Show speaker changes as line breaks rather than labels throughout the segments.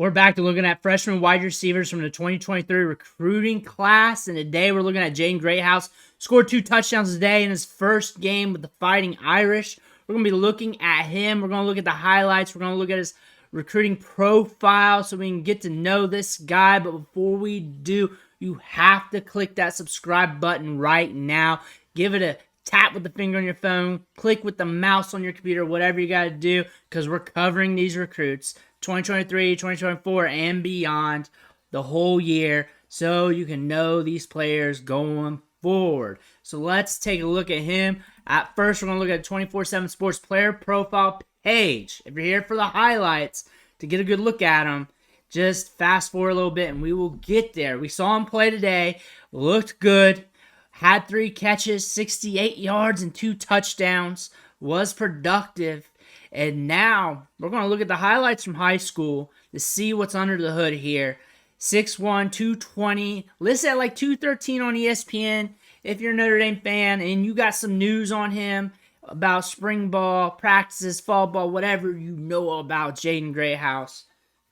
We're back to looking at freshman wide receivers from the 2023 recruiting class. And today we're looking at Jaden Greathouse. Scored 2 touchdowns today in his first game with the Fighting Irish. We're going to be looking at him. We're going to look at the highlights. We're going to look at his recruiting profile so we can get to know this guy. But before we do, you have to click that subscribe button right now. Give it a tap with the finger on your phone. Click with the mouse on your computer, whatever you got to do, because we're covering these recruits 2023, 2024, and beyond the whole year so you can know these players going forward. So let's take a look at him. At first, we're going to look at the 24/7 Sports player profile page. If you're here for the highlights to get a good look at him, just fast forward a little bit and we will get there. We saw him play today. Looked good. Had 3 catches, 68 yards, and 2 touchdowns. Was productive. And now we're going to look at the highlights from high school to see what's under the hood here. 6'1", 220. Listed at like 213 on ESPN. If you're a Notre Dame fan and you got some news on him about spring ball, practices, fall ball, whatever you know about Jaden Greathouse,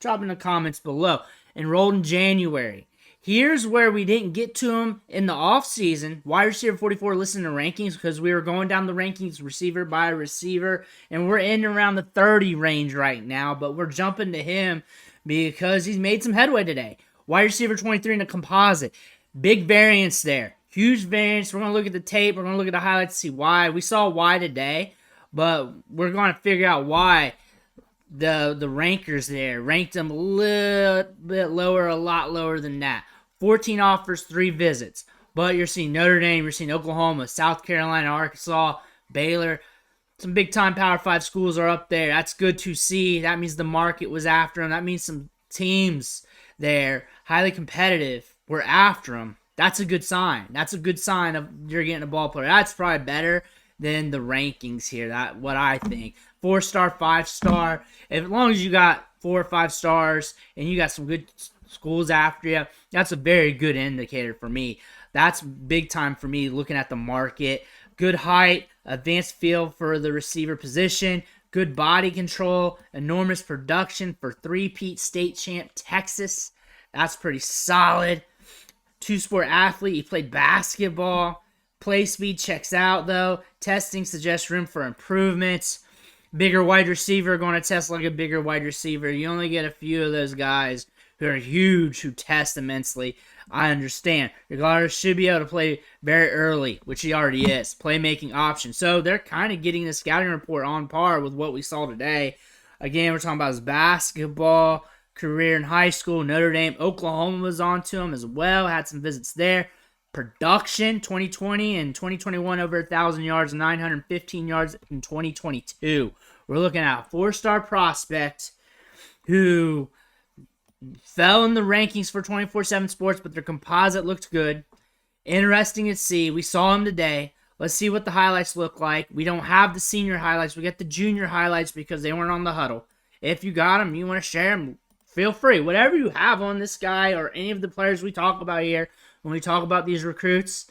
drop in the comments below. Enrolled in January. Here's where we didn't get to him in the offseason. Wide receiver 44 listed in the rankings because we were going down the rankings receiver by receiver. And we're in around the 30 range right now. But we're jumping to him because he's made some headway today. Wide receiver 23 in the composite. Big variance there. Huge variance. We're going to look at the tape. We're going to look at the highlights to see why. We saw why today. But we're going to figure out why the rankers there ranked him a little bit lower, a lot lower than that. 14 offers, 3 visits. But you're seeing Notre Dame, you're seeing Oklahoma, South Carolina, Arkansas, Baylor. Some big-time Power 5 schools are up there. That's good to see. That means the market was after him. That means some teams there, highly competitive, were after him. That's a good sign. That's a good sign of you're getting a ball player. That's probably better than the rankings here. That's what I think. 4-star, 5-star. As long as you got 4 or 5 stars and you got some good schools after you, that's a very good indicator for me. That's big time for me looking at the market. Good height, advanced feel for the receiver position, good body control, enormous production for 3-peat state champ Texas. That's pretty solid. 2-sport athlete. He played basketball. Play speed checks out though. Testing suggests room for improvements. Bigger wide receiver, going to test like a bigger wide receiver. You only get a few of those guys who are huge, who test immensely. I understand. Regardless, should be able to play very early, which he already is. Playmaking option. So they're kind of getting the scouting report on par with what we saw today. Again, we're talking about his basketball career in high school. Notre Dame, Oklahoma was on to him as well. Had some visits there. Production, 2020 and 2021, over 1,000 yards, 915 yards in 2022. We're looking at a 4-star prospect who fell in the rankings for 24/7 Sports, but their composite looked good. Interesting to see. We saw him today. Let's see what the highlights look like. We don't have the senior highlights. We got the junior highlights because they weren't on the huddle. If you got them, you want to share them, feel free. Whatever you have on this guy or any of the players we talk about here, when we talk about these recruits,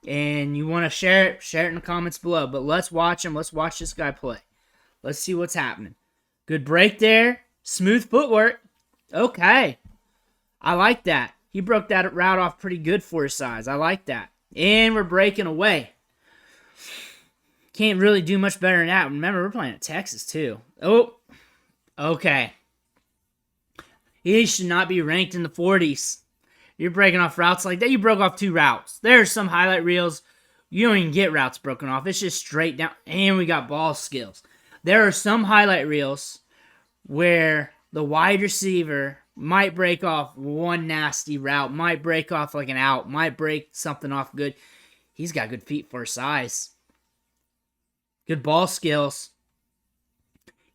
and you want to share it in the comments below. But let's watch him. Let's watch this guy play. Let's see what's happening. Good break there. Smooth footwork. Okay. I like that. He broke that route off pretty good for his size. I like that. And we're breaking away. Can't really do much better than that. Remember, we're playing at Texas, too. Oh. Okay. He should not be ranked in the 40s. You're breaking off routes like that. You broke off 2 routes. There's some highlight reels. You don't even get routes broken off. It's just straight down. And we got ball skills. There are some highlight reels where the wide receiver might break off one nasty route, might break off like an out, might break something off good. He's got good feet for his size. Good ball skills.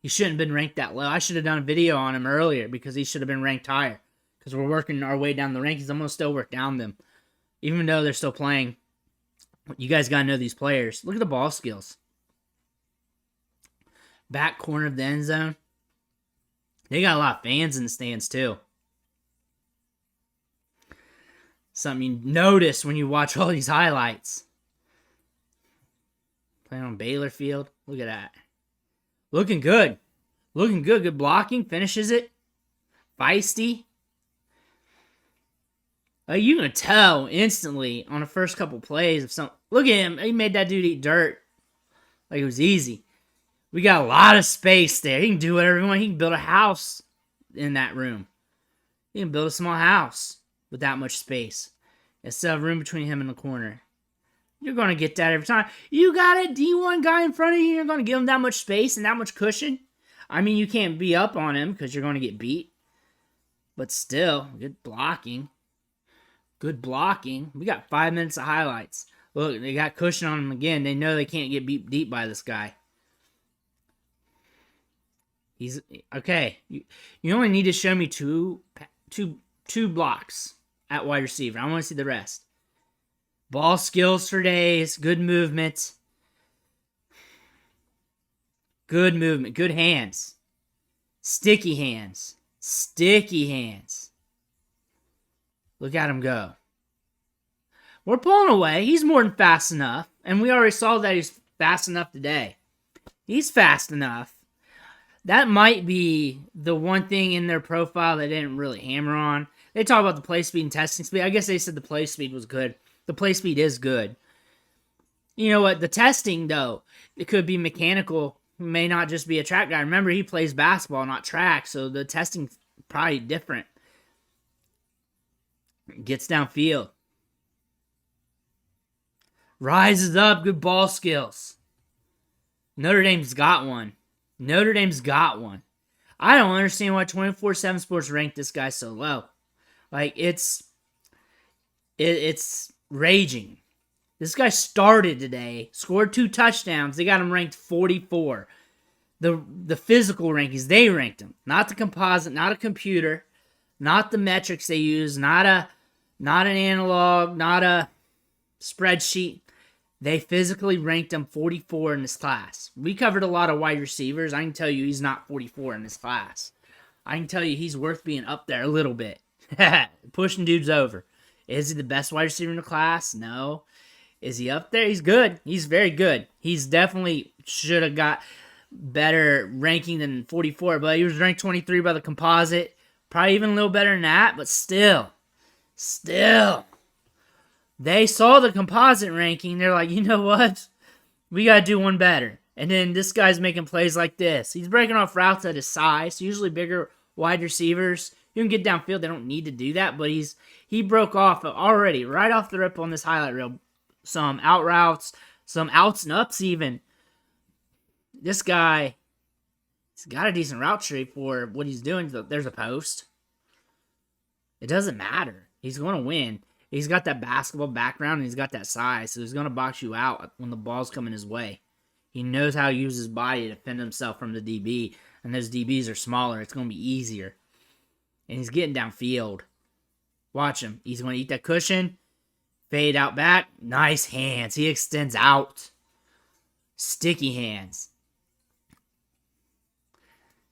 He shouldn't have been ranked that low. I should have done a video on him earlier because he should have been ranked higher. Because we're working our way down the rankings. I'm going to still work down them. Even though they're still playing. You guys got to know these players. Look at the ball skills. Back corner of the end zone. They got a lot of fans in the stands too. Something you notice when you watch all these highlights. Playing on Baylor Field. Look at that. Looking good. Looking good. Good blocking. Finishes it. feisty. You can tell instantly on the first couple plays of some. Look at him. He made that dude eat dirt. Like it was easy. We got a lot of space there. He can do whatever he wants. He can build a house in that room. He can build a small house with that much space. Instead of room between him and the corner. You're going to get that every time. You got a D1 guy in front of you. You're going to give him that much space and that much cushion. I mean, you can't be up on him because you're going to get beat. But still, good blocking. Good blocking. We got 5 minutes of highlights. Look, they got cushion on him again. They know they can't get beat deep by this guy. He's okay. You only need to show me two blocks at wide receiver. I want to see the rest. Ball skills for days. Good movement. Good movement. Good hands. Sticky hands. Sticky hands. Look at him go. We're pulling away. He's more than fast enough. And we already saw that he's fast enough today. He's fast enough. That might be the one thing in their profile they didn't really hammer on. They talk about the play speed and testing speed. I guess they said the play speed was good. The play speed is good. You know what? The testing, though, it could be mechanical. It may not just be a track guy. Remember, he plays basketball, not track, so the testing's probably different. Gets downfield. Rises up, good ball skills. Notre Dame's got one. Notre Dame's got one. I don't understand why 24/7 Sports ranked this guy so low. Like, it's raging. This guy started today, scored 2 touchdowns. They got him ranked 44. The physical rankings, they ranked him. Not the composite, not a computer, not the metrics they use, not an analog, not a spreadsheet. They physically ranked him 44 in this class. We covered a lot of wide receivers. I can tell you he's not 44 in this class. I can tell you he's worth being up there a little bit. Pushing dudes over. Is he the best wide receiver in the class? No. Is he up there? He's good. He's very good. He's definitely should have got better ranking than 44, but he was ranked 23 by the composite. Probably even a little better than that, but still. They saw the composite ranking. They're like, you know what? We got to do one better. And then this guy's making plays like this. He's breaking off routes at his size. Usually bigger wide receivers, you can get downfield. They don't need to do that, but he broke off already, right off the rip on this highlight reel. Some out routes, some outs and ups even. This guy, he's got a decent route tree for what he's doing. There's a post. It doesn't matter. He's going to win. He's got that basketball background, and he's got that size, so he's going to box you out when the ball's coming his way. He knows how to use his body to defend himself from the DB, and those DBs are smaller. It's going to be easier. And he's getting downfield. Watch him. He's going to eat that cushion. Fade out back. Nice hands. He extends out. Sticky hands.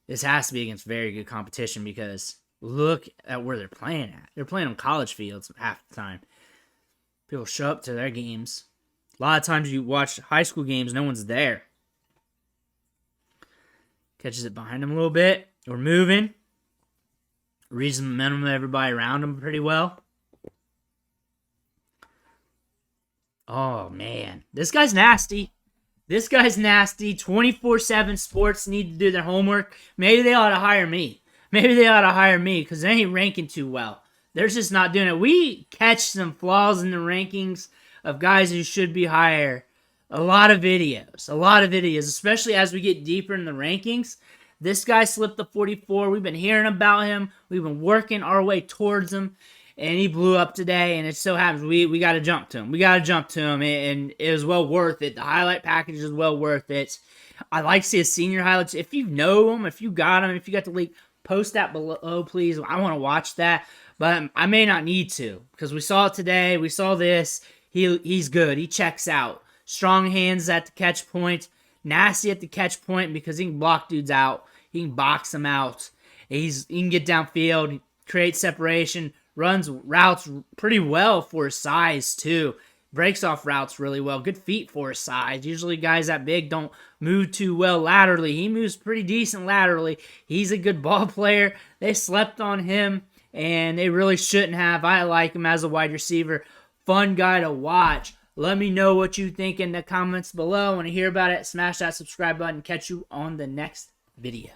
This has to be against very good competition because look at where they're playing at. They're playing on college fields half the time. People show up to their games. A lot of times you watch high school games, no one's there. Catches it behind him a little bit. We're moving. Reads the momentum of everybody around him pretty well. Oh, man. This guy's nasty. 24/7 Sports need to do their homework. Maybe they ought to hire me. Because they ain't ranking too well. They're just not doing it. We catch some flaws in the rankings of guys who should be higher. A lot of videos, especially as we get deeper in the rankings. This guy slipped the 44. We've been hearing about him. We've been working our way towards him. And he blew up today, and it so happens we got to jump to him. And it was well worth it. The highlight package is well worth it. I like to see his senior highlights. If you know him, if you got him, if you got the link, post that below, please. I want to watch that, but I may not need to because we saw it today. We saw this. He's good. He checks out. Strong hands at the catch point. Nasty at the catch point because he can block dudes out. He can box them out. He can get downfield, create separation. Runs routes pretty well for his size, too. breaks off routes really well. Good feet for his size. Usually guys that big don't move too well laterally. He moves pretty decent laterally. He's a good ball player. They slept on him, and they really shouldn't have. I like him as a wide receiver. Fun guy to watch. Let me know what you think in the comments below. I want to hear about it. Smash that subscribe button. Catch you on the next video.